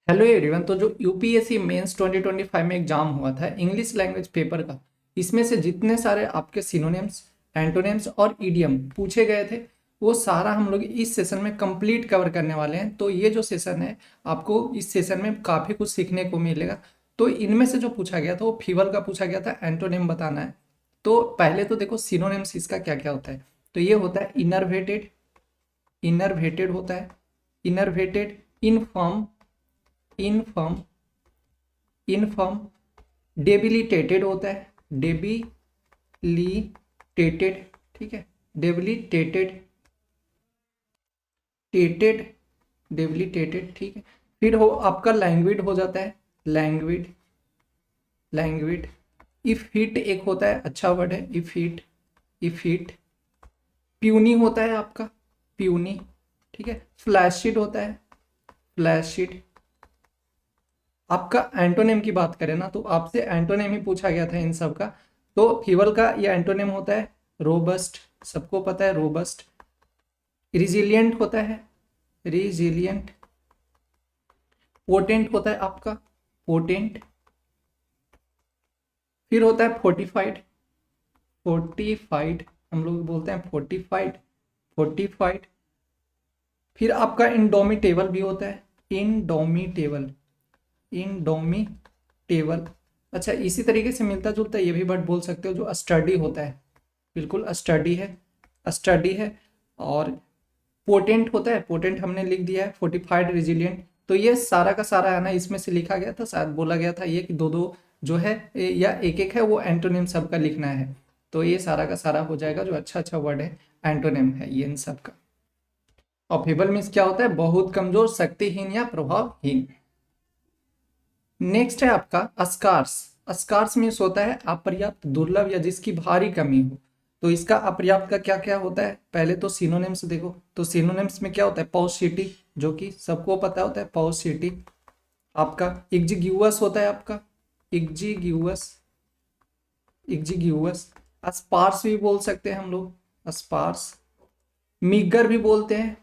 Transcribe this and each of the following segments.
Hello everyone. तो जो UPSC mains 2025 में एग्जाम हुआ था इंग्लिश लैंग्वेज पेपर का, इसमें से जितने सारे आपके सिनोनिम्स, एंटोनिम्स और ईडियम पूछे गए थे वो सारा हम लोग इस सेशन में कंप्लीट कवर करने वाले हैं। तो ये जो सेशन है आपको इस सेशन में काफ़ी कुछ सीखने को मिलेगा। तो इनमें से जो पूछा गया था वो फीवल का पूछा गया था, एंटोनिम बताना है। तो पहले तो देखो सिनोनिम्स इसका क्या क्या होता है। तो ये होता है इनर्वेटेड, इनर्वेटेड होता है, innervated, inform, inform, inform, debilitated होता है, डेबिलिटेटेड, ठीक है, डेबिलिटेटेड, टेटेड, डेबिलिटेटेड, ठीक है। फिर हो आपका लैंग्विड हो जाता है, लैंग्विड, लैंग्विड। इफिट एक होता है, अच्छा वर्ड है, इफिट, इफिट। प्यूनी होता है आपका, प्यूनी, ठीक है। फ्लैशिड होता है, फ्लैशिड। आपका एंटोनिम की बात करें ना तो आपसे एंटोनिम ही पूछा गया था इन सब का। तो फीवल का ये एंटोनिम होता है रोबस्ट, सबको पता है रोबस्ट। रिजिलियंट होता है, रिजिलियंट। पोटेंट होता है आपका, पोटेंट। फिर होता है फोर्टिफाइड, फोर्टिफाइड, हम लोग बोलते हैं फोर्टिफाइड, फोर्टिफाइड। फिर आपका इंडोमिटेबल भी होता है, इंडोमिटेबल, इंडोमिटेबल। अच्छा, इसी तरीके से मिलता जुलता ये भी वर्ड बोल सकते हो जो स्टडी होता है, बिल्कुल स्टडी है, स्टडी है। और पोटेंट होता है, पोटेंट हमने लिख दिया है, फोर्टिफाइड, रिजिलियंट। तो ये सारा का सारा है ना, इसमें से लिखा गया था, शायद बोला गया था ये कि दो दो जो है या एक एक है वो एंटोनिम सबका लिखना है। तो ये सारा का सारा हो जाएगा, जो अच्छा अच्छा वर्ड है एंटोनिम है ये इन सब का। और फेबल मीन्स क्या होता है, बहुत कमजोर, शक्तिहीन या प्रभावहीन। नेक्स्ट है आपका अस्कार्स। अस्कार्स मीन्स होता है अपर्याप्त, दुर्लभ या जिसकी भारी कमी हो। तो इसका अपर्याप्त का क्या क्या होता है, पहले तो सिनोनिम्स देखो। तो सिनोनिम्स में क्या होता है, पॉजिटिव, जो कि सबको पता होता है, पॉजिटिव। आपका एग्जीग्यूअस होता है, आपका एग्जीग्यूअस, एग्जीग्यूअस। अस्पार्स भी बोल सकते हैं हम लोग, अस्पार्स। मीगर भी बोलते हैं,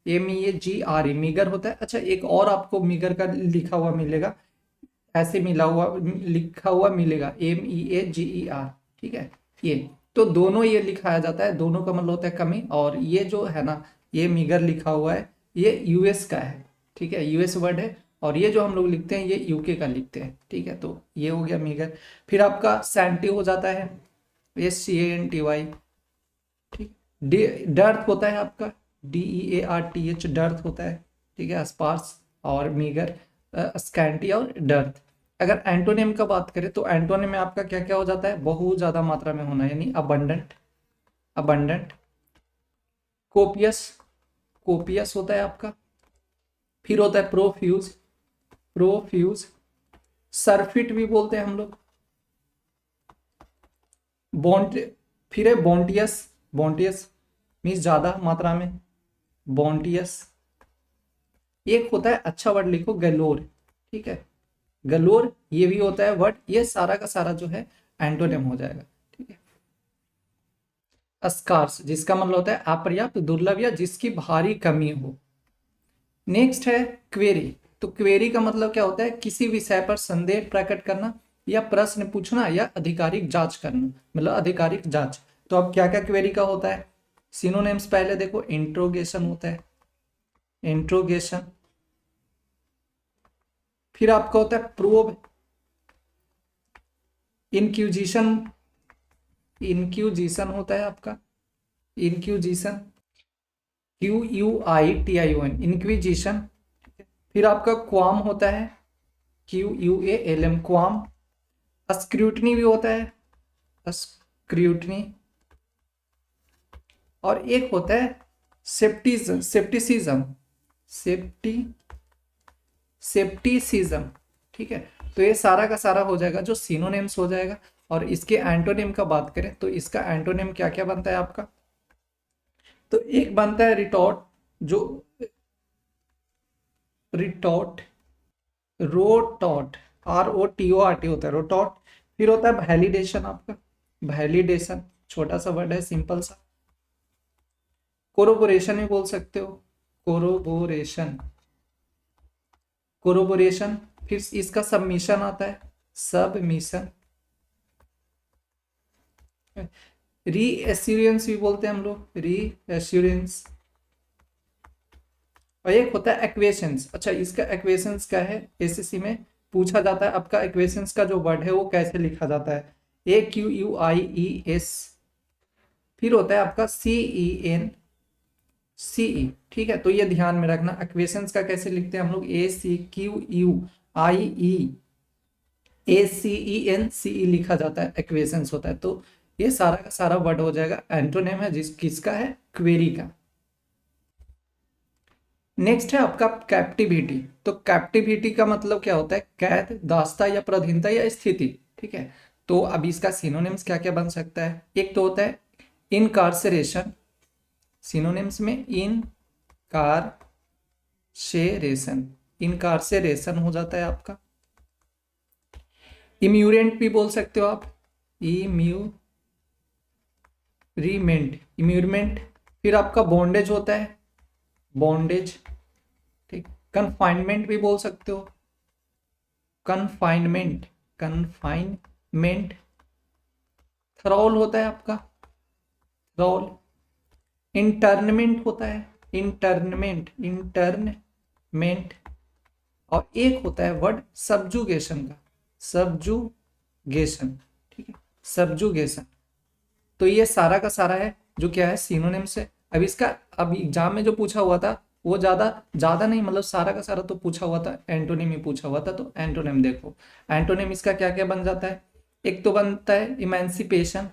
MEAGRE, मीगर होता है। अच्छा, एक और आपको मीगर का लिखा हुआ मिलेगा, ऐसे मिला हुआ लिखा हुआ मिलेगा, MEAGER, ठीक है। ये तो दोनों ये लिखाया जाता है, दोनों का मतलब होता है कमी। और ये जो है ना, ये मीगर लिखा हुआ है, ये यूएस का है, ठीक है, यूएस वर्ड है। और ये जो हम लोग लिखते हैं ये यूके का लिखते हैं, ठीक है। तो ये हो गया मीगर। फिर आपका सैंटी हो जाता है, SCANTY, ठीक। डर्थ होता है आपका, DEARTH, डर्थ होता है, ठीक है, स्पार्स और मीगर, स्कैंटी और डर्थ। अगर एंटोनिम का बात करें तो एंटोनिम में आपका क्या क्या हो जाता है, बहुत ज्यादा मात्रा में होना, यानी अबंडेंट, अबंडेंट। कोपियस, कोपियस होता है आपका। फिर होता है प्रोफ्यूज, प्रोफ्यूज। सरफिट भी बोलते हैं हम लोग। बॉन्ट, फिर है बॉन्टियस, बॉन्टियस मीन्स ज्यादा मात्रा में, बॉन्टियस। एक होता है, अच्छा वर्ड लिखो, गलोर, ठीक है, गलोर। ये भी होता है वर्ड, ये सारा का सारा जो है एंटोनिम हो जाएगा, ठीक है। अस्कार्स, जिसका मतलब होता है अपर्याप्त, दुर्लभ या जिसकी भारी कमी हो। नेक्स्ट है क्वेरी। तो क्वेरी का मतलब क्या होता है, किसी विषय पर संदेह प्रकट करना या प्रश्न पूछना या आधिकारिक जांच करना, मतलब आधिकारिक जांच। तो अब क्या क्या क्वेरी का होता है, सिनोनिम्स पहले देखो, इंट्रोगेशन होता है, इंट्रोगेशन। फिर आपका होता है प्रोब, इंक्यूजिशन, इंक्यूजिशन होता है आपका, इंक्यूजिशन, QUITION, इंक्विजिशन। फिर आपका क्वाम होता है, QUALM, क्वाम। स्क्रूटनी भी होता है, स्क्रूटनी। और एक होता है सेप्टिज्म, सेप्टिसिज्म, सेप्टी, सेप्टिसिज्म, ठीक है। तो ये सारा का सारा हो जाएगा, जो सिनोनिम्स हो जाएगा। और इसके एंटोनिम का बात करें तो इसका एंटोनिम क्या क्या बनता है आपका। तो एक बनता है रिटॉर्ट, जो रिटॉर्ट, रोटॉट, ROTORT होता है, रोटॉट। फिर होता है वैलिडेशन आपका, वैलिडेशन, छोटा सा वर्ड है, सिंपल सा। कोरोबोरेशन भी बोल सकते हो, कोरोबोरेशन, कोरोबोरेशन, फिर इसका सबमिशन आता है, सबमिशन, रीएश्योरेंस भी बोलते हैं हम लोग, रीएश्योरेंस, और एक होता है एक्वेशंस। अच्छा, इसका एक्वेशंस क्या है, एसएससी में पूछा जाता है आपका एक्वेशंस का जो वर्ड है वो कैसे लिखा जाता है, AQUIES, फिर होता है आपका CENCE, ठीक है। तो ये ध्यान में रखना, एक्वेशंस का कैसे लिखते हैं हम लोग, ACQUIEACENCE लिखा जाता है, एक्वेशंस होता है। तो ये सारा का सारा वर्ड हो जाएगा एंटोनिम है, किसका है, क्वेरी का। नेक्स्ट है आपका कैप्टिविटी। तो कैप्टिविटी का मतलब क्या होता है, कैद, दास्ता या पराधीनता या स्थिति, ठीक है। तो अब इसका सिनोनिम्स क्या क्या बन सकता है, एक तो होता है इनकार्सरेशन, सिनोनिम्स में इनकार्सरेशन हो जाता है आपका। इम्यूरेंट भी बोल सकते हो आप, इम्यूरमेंट। फिर आपका बॉन्डेज होता है, बॉन्डेज, ठीक। कन्फाइनमेंट भी बोल सकते हो, कन्फाइनमेंट। थ्रॉल होता है आपका, थ्रॉल। इंटर्नमेंट होता है, इंटर्नमेंट। और एक होता है वर्ड सब्जुगेशन का, सब्जुगेशन, ठीक है, सब्जुगेशन। तो ये सारा का सारा है जो क्या है, सिनोनिम्स है। अब इसका अब एग्जाम में जो पूछा हुआ था वो ज्यादा नहीं, मतलब सारा का सारा तो पूछा हुआ था, एंटोनिम ही पूछा हुआ था। तो एंटोनिम देखो, एंटोनिम इसका क्या क्या बन जाता है, एक तो बनता है इमेंसिपेशन,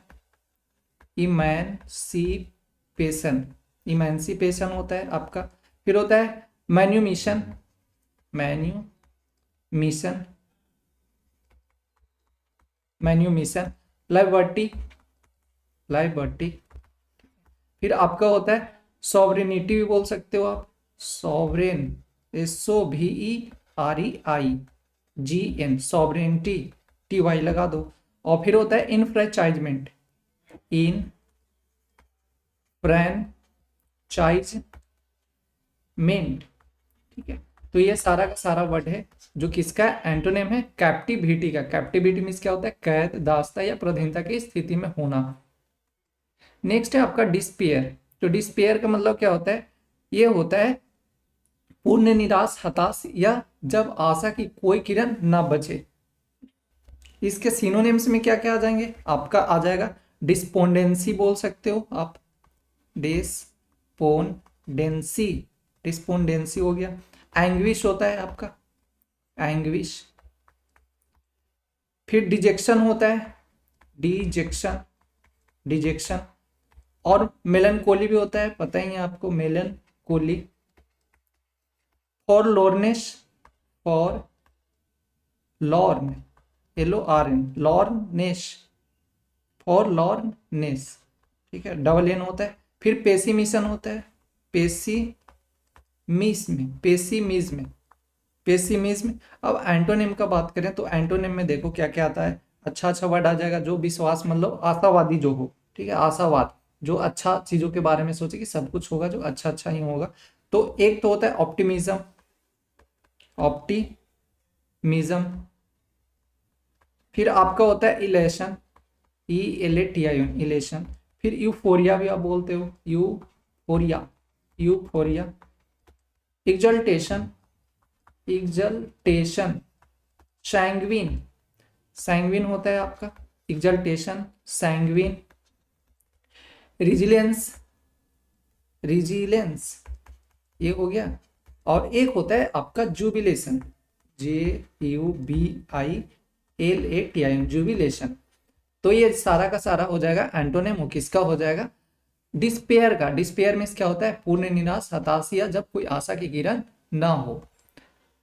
इमेंसिपेशन होता है आपका। फिर होता है मैन्यूमिशन, मैन्यूमिशन। लाइबर्टी। फिर आपका होता है सॉवरेनिटी भी बोल सकते हो आप, सॉवरेन, SOVEREIGN, सॉवरेनिटी, TY लगा दो। और फिर होता है इनफ्रेंचाइजमेंट, इनफ्रेंचाइजमेंट, ठीक है। तो ये सारा का सारा वर्ड है जो किसका एंटोनिम है, कैप्टिविटी का। कैप्टिविटी मीन्स क्या होता है, कैद, दास्ता या पराधीनता की स्थिति में होना। नेक्स्ट है आपका डिस्पेयर। तो डिस्पेयर का मतलब क्या होता है, ये होता है पूर्ण निराश, हताश, या जब आशा की कोई किरण ना बचे। इसके सिनोनिम्स में क्या क्या आ जाएंगे, आपका आ जाएगा डिस्पोंडेंसी बोल सकते हो आप, डिस्पोंडेंसी, डिस्पोंडेंसी हो गया। एंग्विश होता है आपका, एंग्विश। फिर डिजेक्शन होता है, डिजेक्शन। और मेलनकोली भी होता है, पता ही है आपको, मेलनकोली। फॉरलॉर्नेस, फॉरलॉर्न, LORN, लॉर्नेस, फॉरलॉर्नेस, ठीक है, डबल N होता है। फिर पेसिमिशन होता है, पेसिमिज्म। अब एंटोनिम का बात करें तो एंटोनिम में देखो क्या क्या आता है, अच्छा अच्छा वर्ड आ जाएगा, जो विश्वास, मतलब आशावादी जो हो, ठीक है, आशावाद, जो अच्छा चीजों के बारे में सोचे कि सब कुछ होगा, जो अच्छा अच्छा ही होगा। तो एक तो होता है ऑप्टिमिज्म, फिर आपका होता है इलेशन, ELATION, इलेशन। फिर यूफोरिया भी आप बोलते हो, यूफोरिया। एग्जल्टेशन, सैंग्विन होता है आपका, एग्जल्टेशन, सैंग्विन। रिजिलेंस, ये हो गया। और एक होता है आपका जुबिलेशन, JUBILATION, जुबिलेशन। तो ये सारा का सारा हो जाएगा एंटोनिम, किसका हो जाएगा, डिस्पेयर का। डिस्पेयर में क्या होता है, पूर्ण निराश, हताश, या जब कोई आशा की किरण ना हो।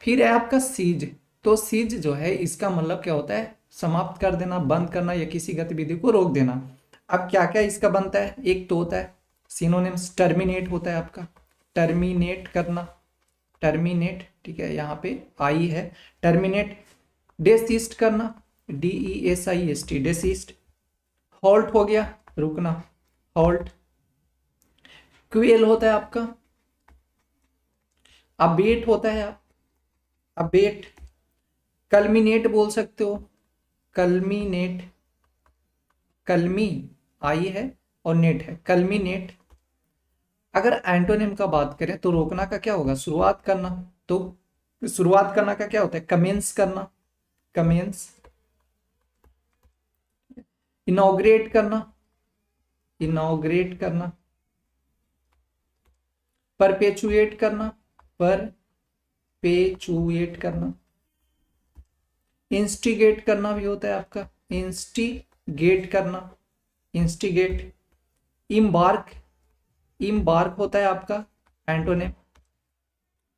फिर है आपका सीज। तो सीज जो है इसका मतलब क्या होता है, समाप्त कर देना, बंद करना, या किसी गतिविधि को रोक देना। अब क्या क्या इसका बनता है, एक तो होता है सिनोनिम्स, टर्मिनेट होता है आपका, टर्मिनेट करना, टर्मिनेट, ठीक है, यहाँ पे आई है, टर्मिनेट। डेसिस्ट करना, DESIST, डेसिस्ट। हॉल्ट हो गया, रुकना, हॉल्ट। क्वेल होता है आपका, अबेट होता है, अबेट, कल्मिनेट बोल सकते हो, कल्मिनेट, कलमी आई है और नेट है, कल्मिनेट। अगर एंटोनिम का बात करें तो रोकना का क्या होगा, शुरुआत करना। तो शुरुआत करना का क्या होता है, कमेंस करना, कमेंस। इनॉग्रेट करना, इनॉग्रेट करना। परपेचुएट करना, परपेचुएट करना। इंस्टिगेट करना भी होता है आपका, इंस्टिगेट करना, इंस्टिगेट। इम्बार्क, इम्बार्क होता है आपका एंटोनिम।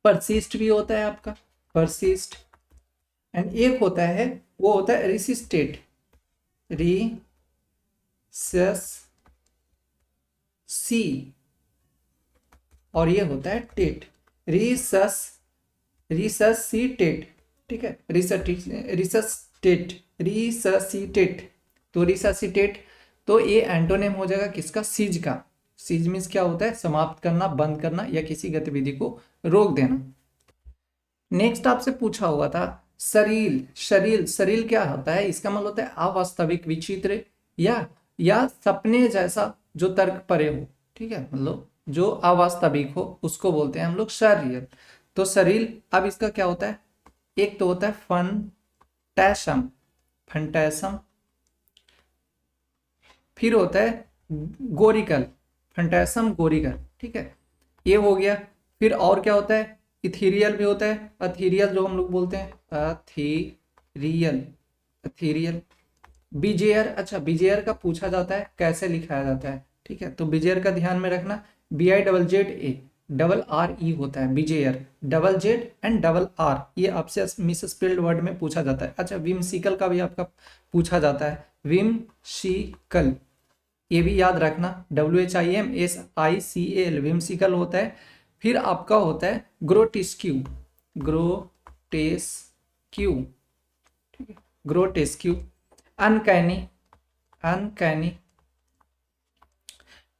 परसिस्ट भी होता है आपका, परसिस्ट। एंड एक होता है, वो होता है रिसिस्टेट, रिसस सी, और ये होता है टेट, रिसस, रिससिटेट। ठीक है, रिससटेट, रिससिटेट। तो रिससिटेट, तो ये एंटोनिम हो जाएगा किसका, सीज का। सीज मीन्स क्या होता है, समाप्त करना, बंद करना, या किसी गतिविधि को रोक देना। नेक्स्ट आपसे पूछा हुआ था सरील, शरील, सरील क्या होता है, इसका मतलब होता है अवास्तविक, विचित्र, या सपने जैसा जो तर्क परे हो। ठीक है, मतलब जो अवास्तविक हो उसको बोलते हैं हम लोग सरियल। तो सरील, अब इसका क्या होता है, एक तो होता है फंटैसम, फंटैसम। फिर होता है गोरिकल, फंटैसम गोरिकल। ठीक है, ये हो गया। फिर और क्या होता है, इथीरियल भी होता है, अथीरियल जो हम लोग बोलते हैं, अथीरियल, अथीरियल। बीजेयर, अच्छा बीजेयर का पूछा जाता है कैसे लिखाया जाता है। ठीक है, तो बीजेयर का ध्यान में रखना, BIZZA, डबल आर ई होता है bizarre, double Z and double R, ये आपसे मिस स्पेल्ड वर्ड में पूछा जाता है। अच्छा विमसिकल का भी आपका पूछा जाता है, विमसिकल, ये भी याद रखना, WHIMSICAL, विमसिकल होता है। फिर आपका होता है ग्रोटेस्क्यू, ग्रोटेस्क्यू, ठीक है, ग्रोटेस्क्यू। अनकैनी, अनकैनी,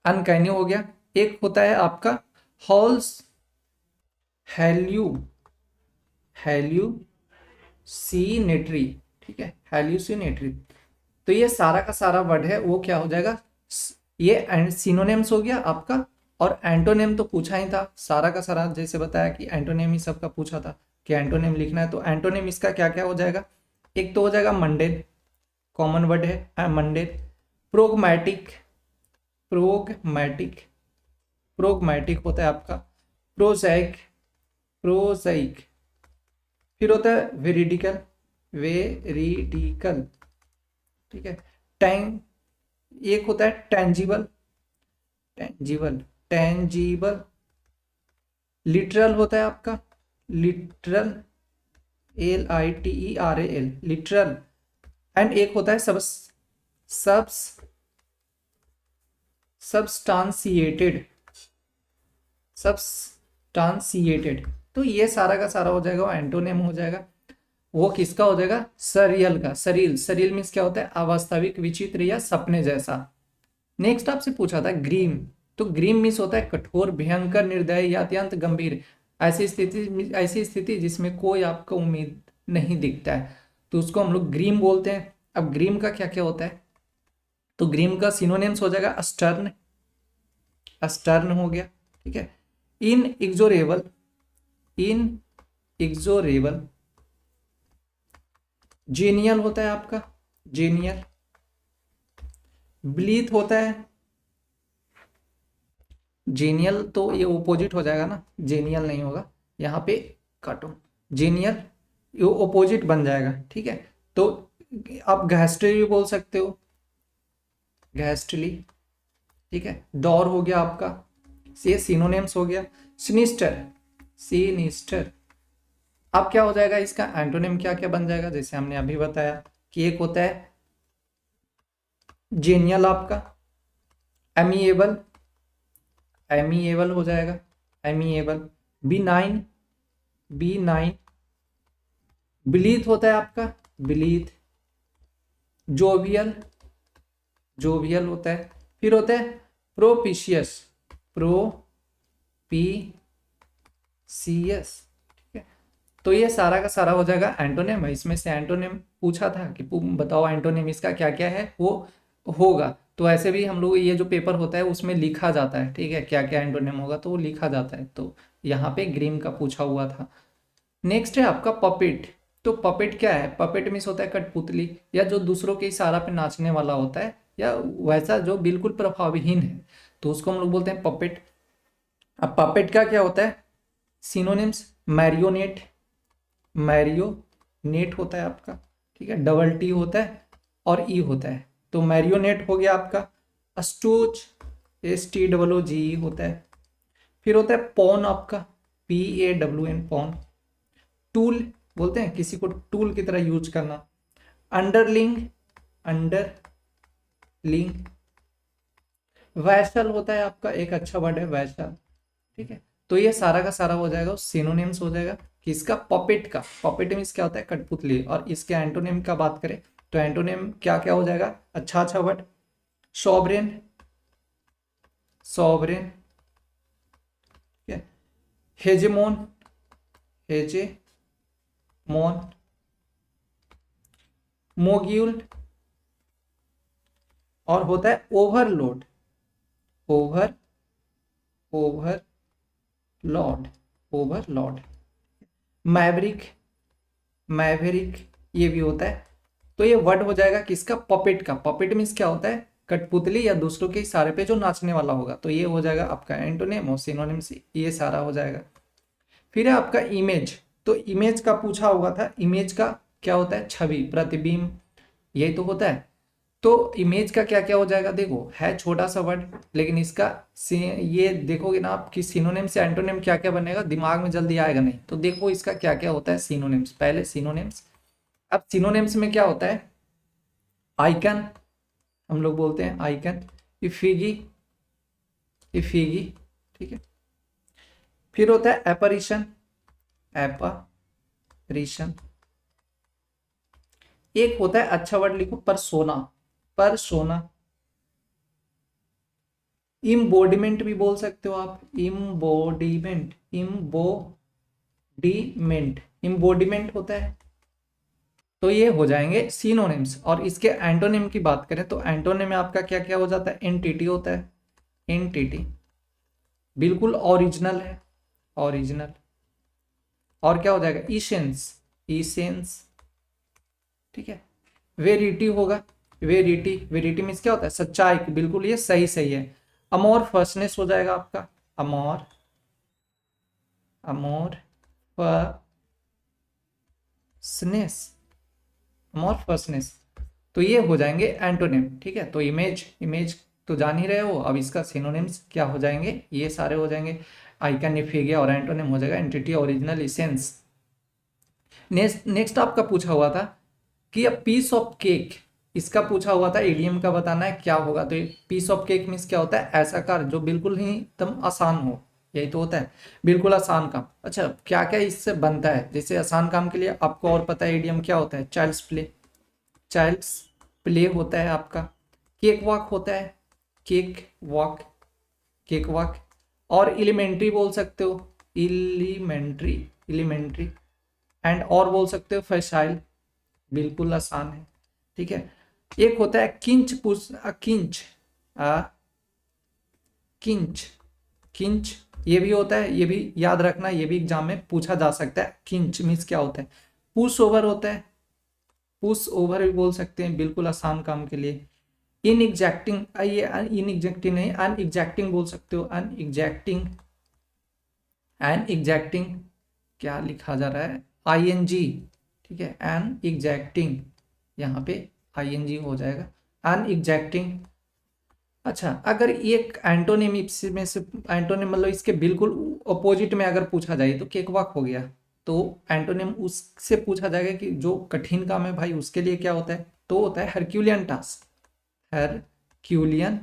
अनकैनी हो गया। एक होता है आपका हॉल्स, हेल्यू, हेल्यूसिनेटरी। ठीक है, हेल्यूसिनेटरी। तो ये सारा का सारा वर्ड है वो क्या हो जाएगा, ये सिनोनिम्स हो गया आपका। और एंटोनिम तो पूछा ही था सारा का सारा, जैसे बताया कि एंटोनिम ही सबका पूछा था कि एंटोनिम लिखना है। तो एंटोनिम इसका क्या क्या हो जाएगा, एक तो हो जाएगा मंडेन, कॉमन वर्ड है मंडेन। प्रोग्मैटिक, प्रोग्मैटिक, प्रोग्मैटिक होता है आपका। प्रोजैक, प्रोजैइक। फिर होता है वेरिडिकल, वेरिडिकल। ठीक है, टैंग, एक होता है टेंजिबल, टेंजिबल, टेंजिबल। लिटरल होता है आपका, लिटरल, LITERAL, लिटरल। एंड एक होता है सबस्टांसिएटेड, सबस्टांसिएटेड। तो ये सारा का सारा हो जाएगा, वो एंटोनिम हो जाएगा। वो किसका हो जाएगा, सरियल का। सरील, सरील मीन्स क्या होता है, अवास्तविक, विचित्र या सपने जैसा। नेक्स्ट आपसे पूछा था ग्रीम, तो ग्रीम मीन्स होता है कठोर, भयंकर, निर्दय या अत्यंत गंभीर। ऐसी स्थिति जिसमें कोई आपको उम्मीद नहीं दिखता है, तो उसको हम लोग ग्रीम बोलते हैं। अब ग्रीम का क्या क्या होता है, तो ग्रीम का सिनोनिम्स हो जाएगा अस्टर्न, अस्टर्न हो गया। ठीक है, इन इग्जोरेबल, इन इग्जोरेबल। जेनियल होता है आपका, जेनियल। ब्लीथ होता है, जेनियल तो ये ओपोजिट हो जाएगा ना, जेनियल नहीं होगा यहाँ पे, काटो, जेनियल ये ओपोजिट बन जाएगा। ठीक है, तो आप गैस्ट्री भी बोल सकते हो, गैस्ट्रली। ठीक है, डॉर हो गया आपका, ये सिनोनिम्स हो गया। Sinister, sinister. अब क्या हो जाएगा इसका एंटोनिम, क्या क्या बन जाएगा, जैसे हमने अभी बताया कि एक होता है जेनियल आपका, एमिएबल, एमिएबल हो जाएगा, एमिएबल। B9, B9। बिलीथ होता है आपका, बिलीथ। जोवियल, जोवियल होता है। फिर होता है प्रोपिशियस, प्रोपिशियस। ठीक है, तो ये सारा का सारा हो जाएगा एंटोनिम है। इसमें से एंटोनिम पूछा था कि बताओ एंटोनिम इसका क्या क्या है, वो होगा। तो ऐसे भी हम लोग ये जो पेपर होता है उसमें लिखा जाता है, ठीक है, क्या क्या एंटोनिम होगा तो वो लिखा जाता है। तो यहाँ पे ग्रीम का पूछा हुआ था। नेक्स्ट है आपका पपेट। तो पपेट क्या है? पपेट मीन्स होता है कठपुतली, या जो दूसरों के इशारा पे नाचने वाला होता है, या वैसा जो बिल्कुल प्रभावहीन है, तो उसको हम लोग बोलते हैं पपेट। अब पपेट का क्या होता है? सिनोनिम्स, मैरियोनेट, मैरियोनेट होता है आपका, ठीक है, डबल टी होता है और ई होता है। तो मैरियोनेट हो गया आपका। स्टूज, STOOG होता है। फिर होता है पॉन आपका, PAWN, पॉन। टूल बोलते हैं किसी को टूल की तरह यूज करना। Underlying, underlying. वैसल होता है आपका, एक अच्छा वर्ड है वैसल, ठीक है। तो ये सारा का सारा हो जाएगा सिनोनिम्स हो जाएगा किसका? पपेट का। पपेट मीन्स क्या होता है? कठपुतली। और इसके एंटोनिम का बात करें तो एंटोनिम क्या क्या हो जाएगा? अच्छा अच्छा वर्ड, सॉवरेन, सॉवरेन, ठीक है, हेजेमोन, हेजेमोन, मोग्यूल, और होता है overload, Overlord, Overlord. Maverick, Maverick, ये भी होता है। तो ये वर्ड हो जाएगा किसका? पपेट का। पपेट मीन्स क्या होता है? कठपुतली या दूसरों के इशारे पे जो नाचने वाला होगा। तो ये हो जाएगा आपका एंटोनिम और सिनोनिम्स, ये सारा हो जाएगा। फिर है आपका इमेज। तो इमेज का पूछा हुआ था। इमेज का क्या होता है? छवि, प्रतिबिंब, यही तो होता है। तो इमेज का क्या क्या हो जाएगा? देखो है छोटा सा वर्ड, लेकिन इसका ये देखोगे ना आप कि सिनोनिम से एंटोनिम क्या क्या बनेगा, दिमाग में जल्दी आएगा नहीं। तो देखो इसका क्या क्या होता है सिनोनिम्स। पहले सिनोनिम्स। अब सिनोनिम्स में क्या होता है? आइकन, हम लोग बोलते हैं आइकन। इफिगी, इफिगी, ठीक है। फिर होता है एपरिशन, एपरिशन। एक होता है अच्छा वर्ड लिखो, परसोना, परसोना। इम्बोडिमेंट भी बोल सकते हो आप, इम्बोडिमेंट, इम्बोडिमेंट, इम्बोडिमेंट होता है। तो ये हो जाएंगे सिनोनिम्स। और इसके एंटोनिम की बात करें तो एंटोनिम में आपका क्या क्या हो जाता है? एंटिटी होता है, एंटिटी, बिल्कुल ओरिजिनल है, ओरिजिनल। और क्या हो जाएगा? इसेंस, इसेंस, ठीक है। वेरिटी होगा, वेरिटी, वेरिटी मीन्स क्या होता है? सच्चाई, बिल्कुल ये सही सही है। अमोरफसनेस हो जाएगा आपका, अमोर, अमोरफसनेस, अमोरफसनेस। तो ये हो जाएंगे एंटोनिम, ठीक है। तो इमेज, इमेज तो जान ही रहे हो। अब इसका सिनोनिम्स क्या हो जाएंगे? ये सारे हो जाएंगे। आइकन, इफिगिया, और एंटोनिम हो जाएगा एंटिटी, ओरिजिनल, इसेंस। नेक्स्ट आपका पूछा हुआ था कि अ पीस ऑफ केक, इसका पूछा हुआ था, ईडीएम का बताना है क्या होगा। तो पीस ऑफ केक मीन्स क्या होता है? ऐसा कार्य जो बिल्कुल ही एकदम आसान हो, यही तो होता है, बिल्कुल आसान काम। अच्छा क्या क्या इससे बनता है? जैसे आसान काम के लिए आपको और पता है ईडीएम क्या होता है? चाइल्ड्स प्ले, चाइल्ड्स प्ले होता है आपका। केक वॉक होता है, केक वॉक, केक वॉक। और एलिमेंट्री बोल सकते हो, एलिमेंट्री, एलिमेंट्री। एंड और बोल सकते हो फैसाइल, बिल्कुल आसान है, ठीक है। एक होता है किंच, किंच, किंच, किंच, ये भी होता है, ये भी याद रखना, ये भी एग्जाम में पूछा जा सकता है। किंच मीन्स क्या होता है? पुश ओवर होता है, पुश ओवर भी बोल सकते हैं, बिल्कुल आसान काम के लिए। इन एग्जैक्टिंग, ये इन एग्जैक्टिंग नहीं, अन एग्जैक्टिंग बोल सकते हो, अन एग्जैक्टिंग, एन एग्जैक्टिंग, क्या लिखा जा रहा है? ING, ठीक है, एन एग्जैक्टिंग, यहाँ पे ING हो जाएगा, अन एग्जैक्टिंग। अच्छा अगर एक एंटोनिम में से, एंटोनिम मतलब इसके बिल्कुल अपोजिट में अगर पूछा जाए तो केकवाक हो गया। तो एंटोनिम उससे पूछा जाएगा कि जो कठिन काम है भाई उसके लिए क्या होता है? तो होता है हरक्यूलियन टास्क, हरक्यूलियन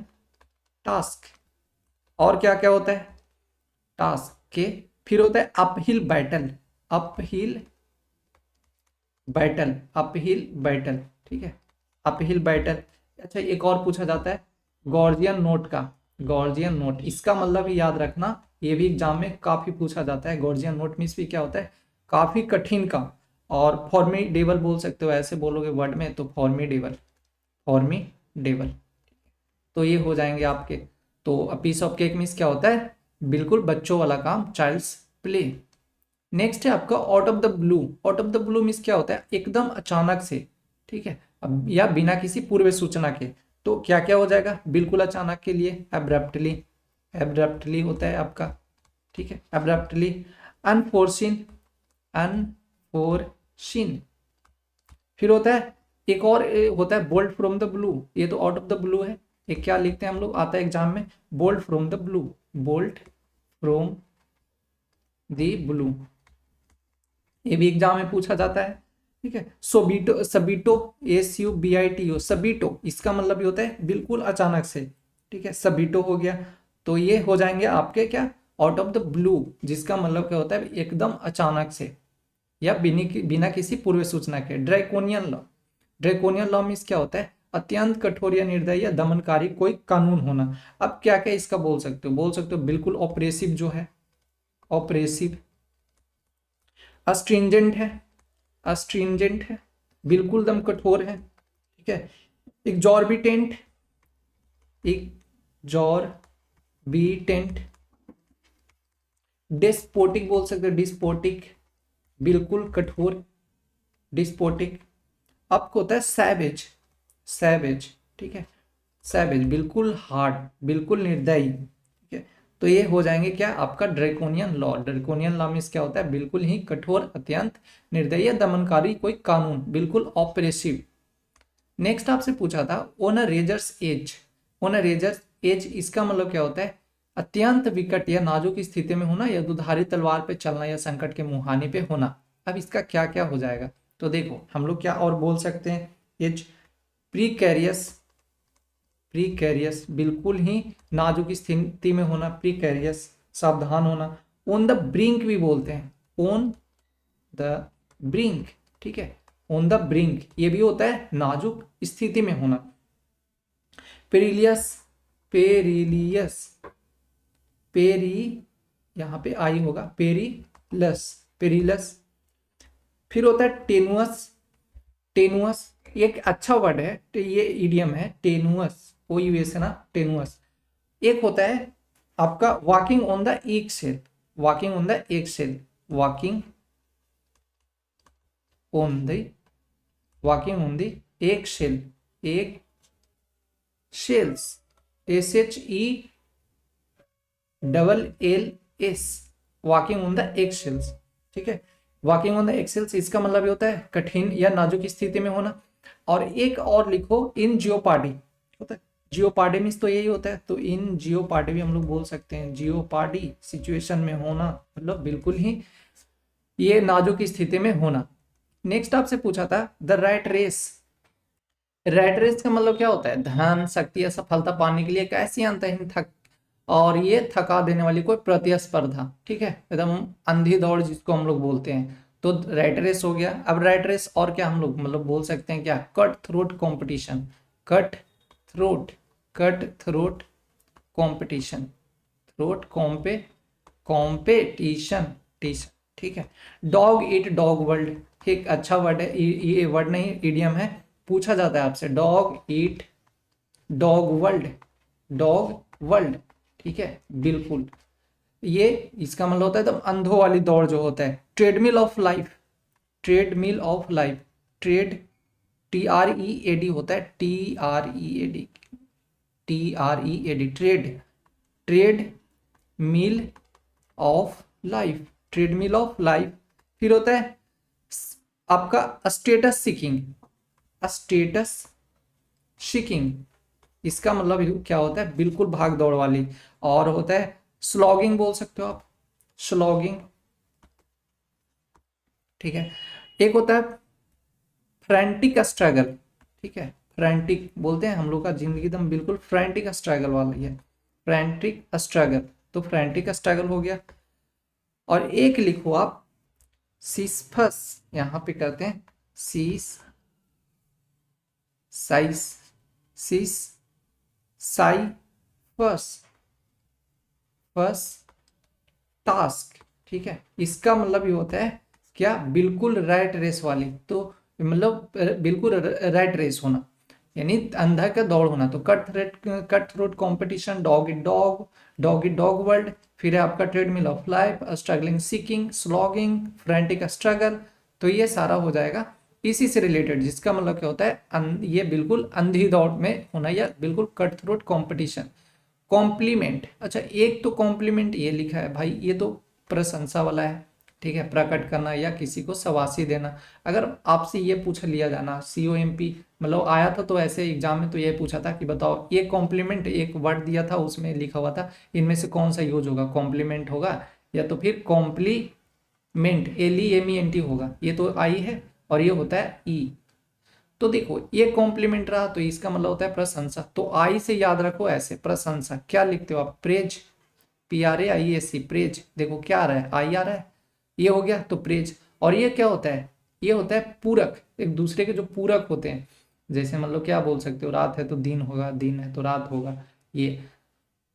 टास्क। और क्या क्या होता है? टास्क के। फिर होता है uphill battle, uphill battle, uphill battle, ठीक है, अपहिल बैटल। अच्छा एक और पूछा जाता है गॉर्जियन नोट का, गॉर्जियन नोट, इसका मतलब भी याद रखना, ये भी एग्जाम में काफी पूछा जाता है। गॉर्जियन नोट मीन्स भी क्या होता है? काफी कठिन काम, और फॉर्मिडेबल बोल सकते हो, ऐसे बोलोगे वर्ड में तो फॉर्मिडेबल, फॉर्मिडेबल। तो ये हो जाएंगे आपके। तो a piece of cake means क्या होता है, बिल्कुल बच्चों वाला काम, चाइल्ड्स प्ले। नेक्स्ट है आपका out of the blue. Out of the blue means क्या होता है, एकदम अचानक से, ठीक है, अब या बिना किसी पूर्व सूचना के। तो क्या क्या हो जाएगा, बिल्कुल अचानक के लिए एब्रप्टली, एब्रप्टली होता है आपका, ठीक है, एब्रप्टली। Unforeseen, unforeseen. फिर होता है एक और होता है बोल्ट फ्रॉम द ब्लू, ये तो आउट ऑफ द ब्लू है। ये क्या लिखते हैं हम लोग, आता है एग्जाम में, bolt from the blue, bolt from the blue, ये भी एग्जाम में पूछा जाता है, ठीक है। सोबीटो, सबीटो, SUBITO, सबीटो, इसका मतलब ये होता है बिल्कुल अचानक से, ठीक है, सबीटो हो गया। तो ये हो जाएंगे आपके क्या, आउट ऑफ द ब्लू, जिसका मतलब क्या होता है एकदम अचानक से या बिना किसी पूर्व सूचना के। Draconian law, draconian law means क्या होता है, अत्यंत कठोर या निर्दयी या दमनकारी कोई कानून होना। अब क्या क्या इसका बोल सकते हो, बोल सकते हो बिल्कुल ऑपरेसिव जो है, ऑपरेसिव। अस्ट्रिंजेंट है, अस्ट्रिंजेंट है, बिल्कुल दम कठोर है, ठीक है। Exorbitant, exorbitant. डिस्पोटिक बोल सकते हो, डिस्पोटिक, बिल्कुल कठोर, डिस्पोटिक। आपको होता है सैवेज, सैवेज, ठीक है, सैवेज बिल्कुल हार्ड, बिल्कुल निर्दयी, ठीक है। तो ये हो जाएंगे क्या आपका ड्रैकोनियन लॉ। ड्रैकोनियन लॉ में क्या होता है, बिल्कुल ही कठोर, अत्यंत निर्दयी या दमनकारी कोई कानून, बिल्कुल ऑपरेसिव। नेक्स्ट आपसे पूछा था on a razor's edge, on a razor's edge, इसका मतलब क्या होता है, अत्यंत विकट या नाजुक स्थिति में होना, या दुधारी तलवार पे चलना, या संकट के मुहाने पे होना। अब इसका क्या क्या हो जाएगा, तो देखो हम लोग क्या और बोल सकते हैं, एज प्रीकैरियस, प्रीकैरियस बिल्कुल ही नाजुक स्थिति में होना, प्रीकैरियस सावधान होना। ऑन द ब्रिंक भी बोलते हैं, ऑन द ब्रिंक, ठीक है, ऑन द ब्रिंक ये भी होता है नाजुक स्थिति में होना। पेरिलियस, पेरिलियस, पेरी, यहां पे आई होगा, पेरिलस, पेरिलस। फिर होता है टेनुअस, टेनुअस एक अच्छा वर्ड है, ये इडियम है, टेनुअस, OUS है ना, टेनुअस। एक होता है आपका walking on the eggshell, walking on the eggshell, walking on the, walking on the eggshell, eggshells, SHELLS, walking on the eggshells, ठीक है, वॉकिंग ऑन द एक्सेल्स, इसका मतलब ये होता है कठिन या नाजुक स्थिति में होना। और एक और लिखो, इन जियोपार्डी होता है, जियोपार्डी मीन्स तो यही होता है, तो इन जियोपार्डी भी हम लोग बोल सकते हैं, जियोपार्डी सिचुएशन में होना, मतलब बिल्कुल ही ये नाजुक स्थिति में होना। नेक्स्ट आपसे पूछा था the rat race, rat race का मतलब क्या होता है, धन, शक्ति या सफलता पाने के लिए एक ऐसी अंतहीन थक, और ये थका देने वाली कोई प्रतिस्पर्धा, ठीक है, एकदम अंधी दौड़ जिसको हम लोग बोलते हैं। तो रैट रेस हो गया। अब रैट रेस और क्या हम लोग मतलब बोल सकते हैं क्या, cut throat competition, cut throat, cut throat competition, throat कॉम्पे, कॉम्पिटिशन, टीशन, ठीक है। डॉग ईट डॉग वर्ल्ड, एक अच्छा वर्ड है, ये वर्ड नहीं इडियम है, पूछा जाता है आपसे, dog eat dog world, dog world, ठीक है, बिल्कुल। ये इसका मतलब होता है तो अंधों वाली दौड़ जो होता है। Treadmill of life, treadmill of life, trade, TREAD होता है, TREAD, TREAD, trade, trade mill of life, treadmill of life. फिर होता है आपका स्टेटस सीकिंग, स्टेटस सीकिंग, इसका मतलब क्या होता है, बिल्कुल भाग दौड़ वाली। और होता है स्लॉगिंग बोल सकते हो आप, स्लॉगिंग, ठीक है। एक होता है फ्रैंटिक स्ट्रगल, ठीक है, फ्रैंटिक बोलते हैं हम लोग का जिंदगी एकदम बिल्कुल फ्रैंटिक स्ट्रगल वाला ही है, फ्रैंटिक स्ट्रगल, तो फ्रैंटिक स्ट्रगल हो गया। और एक लिखो आप सिस्फस, यहां पे करते हैं सीस, साइस, सिस, साई, फस, फस टास्क, ठीक है, इसका मतलब ये होता है क्या, बिल्कुल रैट रेस वाली, तो मतलब बिल्कुल रैट रेस होना, यानी अंधा का दौड़ होना। तो cut throat competition, dog it dog world, फिर है आपका treadmill of life, struggling seeking, slogging, frantic struggle. तो ये सारा हो जाएगा इसी से रिलेटेड, जिसका मतलब क्या होता है, ये बिल्कुल अंधी दौड़ में होना या बिल्कुल कट थ्रोट कॉम्पिटिशन। कॉम्प्लीमेंट, अच्छा एक तो कॉम्प्लीमेंट ये लिखा है भाई, ये तो प्रशंसा वाला है, ठीक है, प्रकट करना या किसी को शाबाशी देना। अगर आपसे ये पूछ लिया जाना COMP मतलब आया था, तो ऐसे एग्जाम में तो ये पूछा था कि बताओ ये कॉम्प्लीमेंट, एक वर्ड दिया था उसमें लिखा हुआ था इनमें से कौन सा यूज होगा, कॉम्प्लीमेंट होगा या तो फिर कॉम्प्लीमेंट, LEMENT होगा, ये तो आई है और ये होता है ई। तो देखो ये कॉम्प्लीमेंट रहा, तो इसका मतलब होता है प्रशंसा, तो आई से याद रखो ऐसे, प्रशंसा क्या लिखते हो आप, प्रेज, PRAISE, प्रेज। देखो क्या आ रहा है, आई आ रहा है, ये हो गया तो प्रेज। और ये क्या होता है, ये होता है पूरक, एक दूसरे के जो पूरक होते हैं, जैसे मतलब क्या बोल सकते हो, रात है तो दिन होगा, दिन है तो रात होगा, ये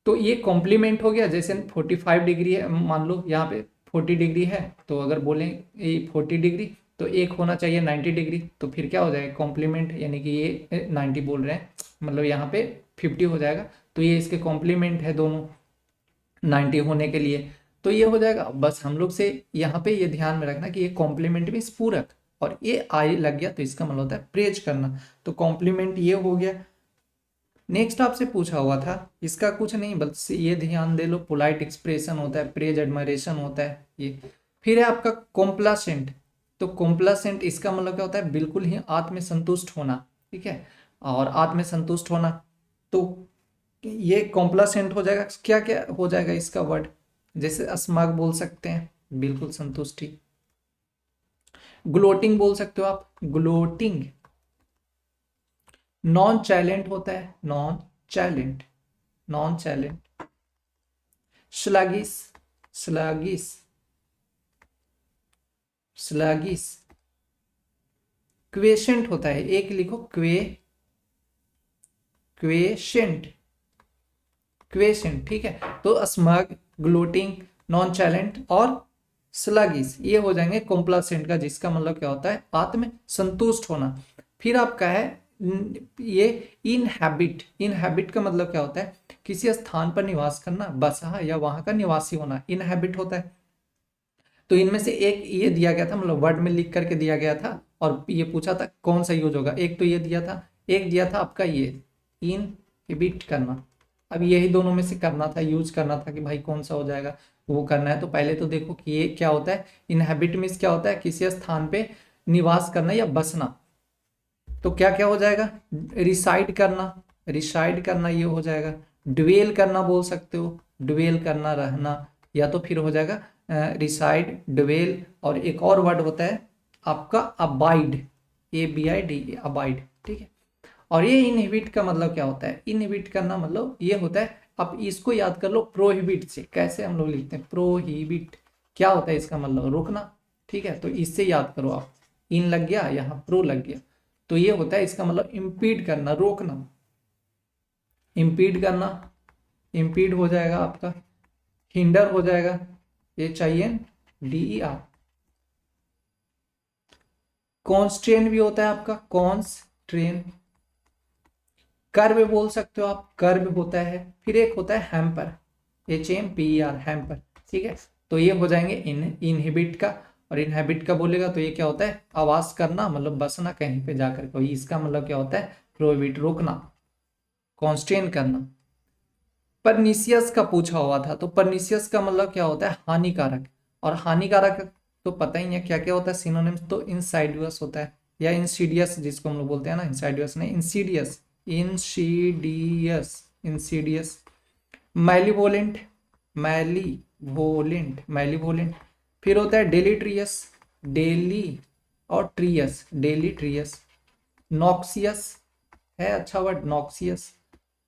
तो ये कॉम्प्लीमेंट हो गया। जैसे 45 डिग्री है, मान लो यहाँ पे 40 डिग्री है, तो अगर बोलें ये 40 डिग्री, तो एक होना चाहिए 90 डिग्री, तो फिर क्या हो जाएगा कॉम्प्लीमेंट, यानी कि ये 90 बोल रहे हैं, मतलब यहाँ पे 50 हो जाएगा, तो ये इसके कॉम्प्लीमेंट है दोनों 90 होने के लिए, तो ये हो जाएगा। बस हम लोग से यहाँ पे ये ध्यान में रखना कि ये कॉम्प्लीमेंट में पूरक, और ये आई लग गया तो इसका मतलब होता है प्रेज करना, तो कॉम्प्लीमेंट ये हो गया। नेक्स्ट आपसे पूछा हुआ था, इसका कुछ नहीं, बस ये ध्यान दे लो, पोलाइट एक्सप्रेशन होता है, प्रेज एडमायरेशन होता है ये। फिर है आपका कॉम्प्लासेंट, तो कॉम्प्लासेंट इसका मतलब क्या होता है, बिल्कुल ही आत्मसंतुष्ट होना, ठीक है, और आत्मसंतुष्ट होना, तो ये कॉम्प्लासेंट हो जाएगा। क्या क्या हो जाएगा इसका वर्ड, जैसे अस्माक बोल सकते हैं, बिल्कुल संतुष्टि। ग्लोटिंग बोल सकते हो आप, ग्लोटिंग। नॉन चैलेंट होता है, nonchalant, nonchalant. Sluggish, sluggish, sluggish. Quiescent होता है, एक लिखो क्वेशेंट, क्वेशेंट, ठीक है। तो स्मग, ग्लोटिंग, नॉन चैलेंट और स्लगिस, ये हो जाएंगे कॉम्प्लासेंट का, जिसका मतलब क्या होता है, आत्म संतुष्ट होना। फिर आपका है ये इनहैबिट, इनहैबिट का मतलब क्या होता है, किसी स्थान पर निवास करना, बसा या वहां का निवासी होना, इनहैबिट होता है। तो इनमें से एक ये दिया गया था, मतलब वर्ड में लिख करके दिया गया था, और ये पूछा था कौन सा यूज होगा, एक तो ये दिया था, एक दिया था आपका ये इनहिबिट करना। अब यही दोनों में से करना था, यूज करना था कि भाई कौन सा हो जाएगा, वो करना है। तो पहले तो देखो कि ये क्या होता है, इनहैबिट मीन्स क्या होता है, किसी स्थान पे निवास करना या बसना। तो क्या क्या हो जाएगा, रिसाइड करना, रिसाइड करना ये हो जाएगा, ड्वेल करना बोल सकते हो, ड्वेल करना रहना, या तो फिर हो जाएगा रिसाइड, ड्वेल, और एक और वर्ड होता है आपका अबाइड, ABID, अबाइड, ठीक है। और ये इनहिबिट का मतलब क्या होता है, इनहिबिट करना मतलब ये होता है, अब इसको याद कर लो प्रोहिबिट से, कैसे हम लोग लिखते हैं प्रोहिबिट, क्या होता है इसका मतलब, रोकना, ठीक है, तो इससे याद करो आप, इन लग गया यहाँ प्रो लग गया, तो ये होता है इसका मतलब इम्पीड करना, रोकना, इम्पीड करना, इम्पीड हो जाएगा आपका, हिंडर हो जाएगा, HINDER। कॉन्स्ट्रेन भी होता है आपका, कॉन्स्ट्रेन। कर्व बोल सकते हो आप, कर्व होता है। फिर एक होता है हैम्पर, HAMPER, हैम्पर, ठीक है। तो ये हो जाएंगे इनहिबिट का, और इनहिबिट का बोलेगा तो ये क्या होता है, आवास करना, मतलब बसना कहीं पे जाकर, कोई इसका मतलब क्या होता है, प्रोहिबिट, रोकना, कॉन्स्ट्रेन करना। परनीसियस का पूछा हुआ था, तो परनीसियस का मतलब क्या होता है, हानिकारक, और हानिकारक तो पता ही है क्या क्या होता है, सिनोनिम्स तो इंसाइडियस होता है, या इंसीडियस जिसको हम लोग बोलते हैं ना, इंसाइडियस नहीं, इंसीडियस, इंसीडियस, इंसीडियस। मैलीवोलेंट, मैलीवोलेंट, मैलीवोलेंट। फिर होता है डेलीट्रियस, डेली और ट्रियस, डेलीट्रियस। नॉक्सियस है, अच्छा वर्ड, नॉक्सियस,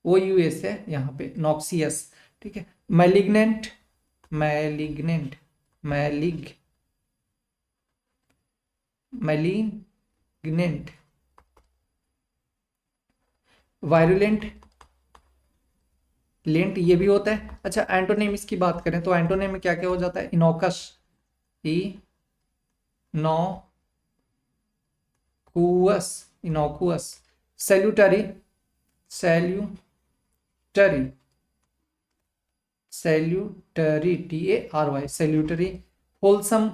OUS है यहाँ पे, नॉक्सियस, ठीक है। मैलिग्नेंट, मैलिग्नेंट, मैलिग, मैलिग्नेंट। वायरुलेंट, लेंट ये भी होता है। अच्छा एंटोनिम्स की बात करें तो एंटोनिम में क्या क्या हो जाता है, इनोकस, innocuous, salutary, salutary, salutary, TARY, salutary, wholesome,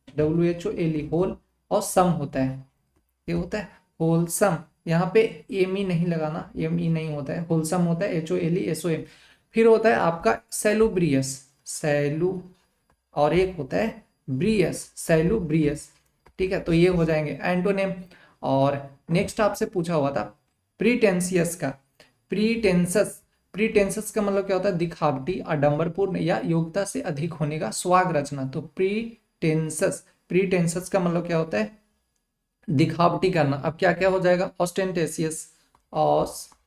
WHOLE, whole, और सम होता है, ये होता है होलसम। यहाँ पे एमी नहीं लगाना, एमी नहीं होता है, होलसम होता है, HOLE, फिर होता है आपका सैलूब्रियस, सैलू, और एक होता है ब्रियस, सैलूब्रियस। ठीक है, तो ये हो जाएंगे एंटोनिम। और नेक्स्ट आपसे पूछा हुआ था प्रीटेंसियस का। प्रीटेंसस, प्रीटेंसस का मतलब क्या होता है? दिखावटी, आडंबरपूर्ण या योग्यता से अधिक होने का स्वाग रचना। तो प्रीटेंसस, प्रीटेंसस का मतलब क्या होता है? दिखावटी करना। अब क्या क्या हो जाएगा? ऑस्टेंटेसियस, ऑस्टेंटेसियस,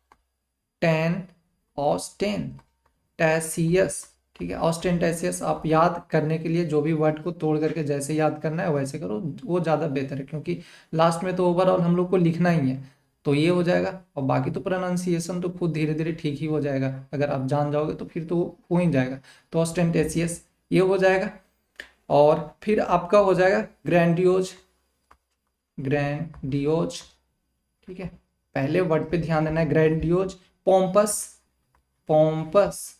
ठीक है, ऑस्टेंटेसियस। आप याद करने के लिए जो भी वर्ड को तोड़ करके जैसे याद करना है वैसे करो, वो ज़्यादा बेहतर है, क्योंकि लास्ट में तो ओवरऑल हम लोग को लिखना ही है। तो ये हो जाएगा, और बाकी तो प्रोनाउंसिएशन तो खुद धीरे धीरे ठीक ही हो जाएगा, अगर आप जान जाओगे तो फिर तो हो ही जाएगा। तो ऑस्टेंटेसियस ये हो जाएगा। और फिर आपका हो जाएगा ग्रैंडियोज, ग्रैंडियोज, ठीक है, पहले वर्ड पे ध्यान देना है, ग्रैंडियोज। पोम्पस, पोम्पस,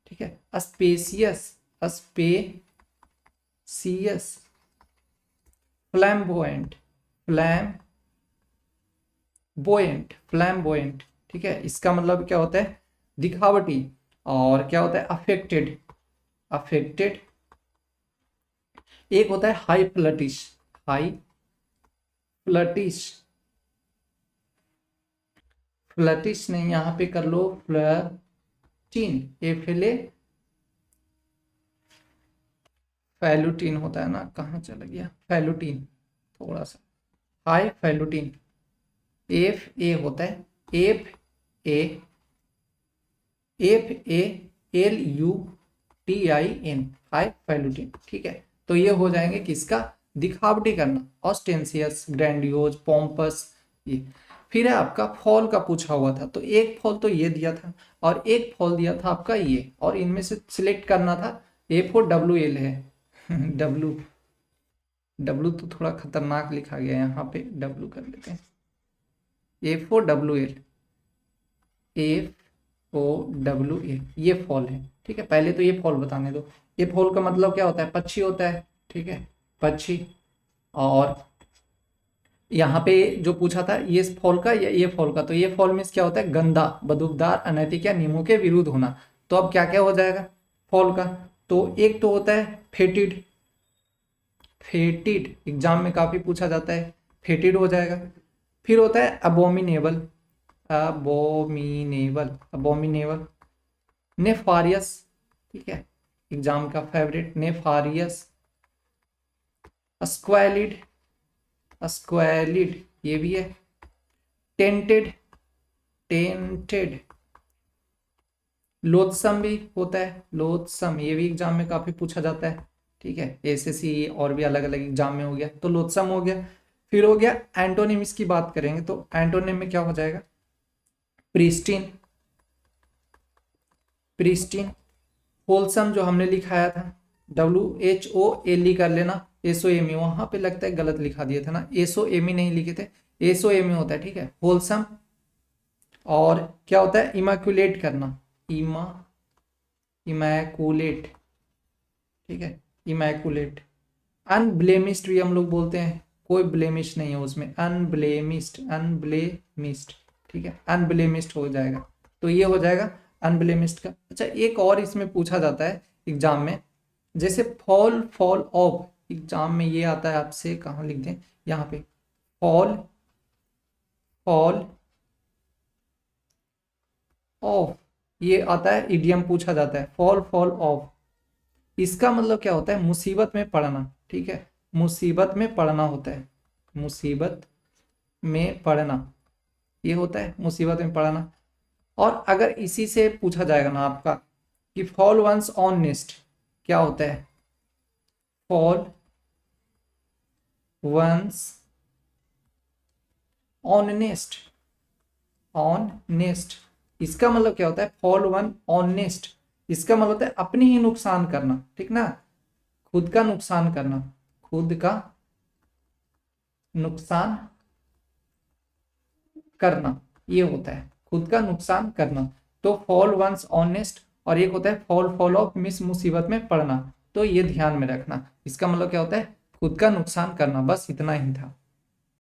ठीक है, स्पेसियस, स्पेसियस, फ्लैम्बोएंट, फ्लैम्बोएंट, फ्लैम्बोएंट, ठीक है, इसका मतलब क्या होता है? दिखावटी। और क्या होता है? Affected, affected. एक होता है हाई फ्लटिश, हाई फ्लटिश, फ्लटिश नहीं, यहां पे कर लो फ्लटीन, एफिले, फैलुटीन होता है ना, कहाँ चला गया फैलुटीन, थोड़ा सा, हाई फैलुटीन, FA होता है, FA, FALUTIN, हाई फैलुटीन, ठीक है। तो ये हो जाएंगे किसका? दिखावटी करना, ऑस्टेंसियस, ग्रैंडियोज, पोम्पस, ये। फिर है आपका फॉल का पूछा हुआ था, तो एक फॉल तो ये दिया था, और एक फॉल दिया था आपका ये, और इनमें से सिलेक्ट करना था। A4WL है, डब्लू, डब्लू तो थोड़ा खतरनाक लिखा गया है, यहाँ पे डब्लू कर लेते हैं, A4WL, AOWA, ये फॉल है, ठीक है। पहले तो ये फॉल बताने दो। ये फॉल का मतलब क्या होता है? पक्षी होता है, ठीक है, पक्षी। और यहाँ पे जो पूछा था ये फॉल का या ये फॉल का, तो ये फॉल मीन्स क्या होता है? गंदा, बदबूदार, अनैतिक या नियमों के विरुद्ध होना। तो अब क्या क्या हो जाएगा फॉल का? तो एक तो होता है फेटिड, फेटिड एग्जाम में काफी पूछा जाता है, फेटिड हो जाएगा। फिर होता है अबोमिनेबल, अबोमिनेबल, अबोमिनेबल। नेफारियस, ठीक है, एग्जाम का फेवरेट, नेफारियस। स्क्वालिड, स्क्वालिड ये भी है। Tainted, tainted. लोथसम भी होता है, लोथसम, ये भी एग्जाम में काफी पूछा जाता है, ठीक है, SSC और भी अलग अलग एग्जाम में हो गया, तो लोथसम हो गया। फिर हो गया एंटोनिम्स की बात करेंगे, तो एंटोनिम में क्या हो जाएगा? Pristine, pristine. होलसम जो हमने लिखाया था, WHOLE कर लेना, SOME, वहां पे लगता है गलत लिखा दिया था ना, SOME नहीं लिखे थे, SOME होता है, ठीक है, होलसम। और क्या होता है? इमाक्युलेट करना, इमैकुलेट, ठीक है, इमैकुलेट। अनब्लेमिस्ड भी हम लोग बोलते हैं, कोई ब्लेमिश नहीं है उसमें, अनब्लेमिस्ड, अनब्लेमिस्ड, ठीक है, अनब्लेमिस्ड हो जाएगा। तो ये हो जाएगा अनब्लेमिस्ड का। अच्छा, एक और इसमें पूछा जाता है एग्जाम में, जैसे फॉल, फॉल ऑफ, एग्जाम में ये आता है आपसे, कहाँ लिख दें, यहाँ पे, फॉल, फॉल ऑफ, ये आता है, इडियम पूछा जाता है, फॉल, फॉल ऑफ। इसका मतलब क्या होता है? मुसीबत में पड़ना, ठीक है, मुसीबत में पड़ना होता है, मुसीबत में पड़ना, ये होता है मुसीबत में पड़ना। और अगर इसी से पूछा जाएगा ना आपका कि फॉल वंस ऑन नेस्ट, क्या होता है? Fall once on nest, on nest, इसका मतलब क्या होता है? फॉल वन ऑन नेस्ट, इसका मतलब होता है अपने ही नुकसान करना, ठीक ना, खुद का नुकसान करना, खुद का नुकसान करना, ये होता है खुद का नुकसान करना। तो फॉल वंस ऑनेस्ट, और एक होता है फॉल ऑफ मिस, मुसीबत में पड़ना। तो ये ध्यान में रखना, इसका मतलब क्या होता है खुद का नुकसान करना। बस इतना ही था।